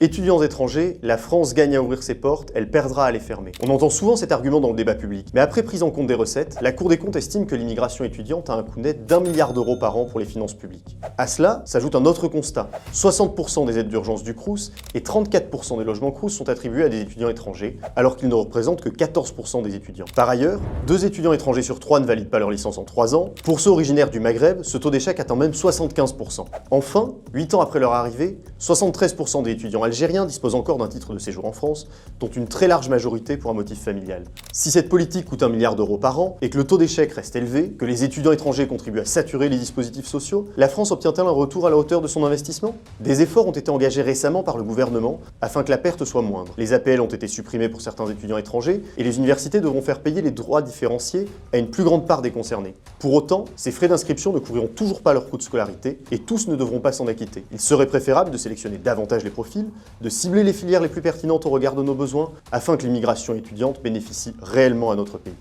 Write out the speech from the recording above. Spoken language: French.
Étudiants étrangers, la France gagne à ouvrir ses portes, elle perdra à les fermer. On entend souvent cet argument dans le débat public, mais après prise en compte des recettes, la Cour des comptes estime que l'immigration étudiante a un coût net d'1 milliard d'euros par an pour les finances publiques. À cela s'ajoute un autre constat. 60% des aides d'urgence du Crous et 34% des logements Crous sont attribués à des étudiants étrangers, alors qu'ils ne représentent que 14% des étudiants. Par ailleurs, 2 étudiants étrangers sur 3 ne valident pas leur licence en 3 ans. Pour ceux originaires du Maghreb, ce taux d'échec atteint même 75%. Enfin, 8 ans après leur arrivée, 73% des étudiants algériens disposent encore d'un titre de séjour en France, dont une très large majorité pour un motif familial. Si cette politique coûte 1 milliard d'euros par an et que le taux d'échec reste élevé, que les étudiants étrangers contribuent à saturer les dispositifs sociaux, la France obtient-elle un retour à la hauteur de son investissement? Des efforts ont été engagés récemment par le gouvernement afin que la perte soit moindre. Les APL ont été supprimés pour certains étudiants étrangers et les universités devront faire payer les droits différenciés à une plus grande part des concernés. Pour autant, ces frais d'inscription ne couvriront toujours pas leur coût de scolarité et tous ne devront pas s'en acquitter. Il serait préférable de sélectionner davantage les profils, de cibler les filières les plus pertinentes au regard de nos besoins, afin que l'immigration étudiante bénéficie réellement à notre pays.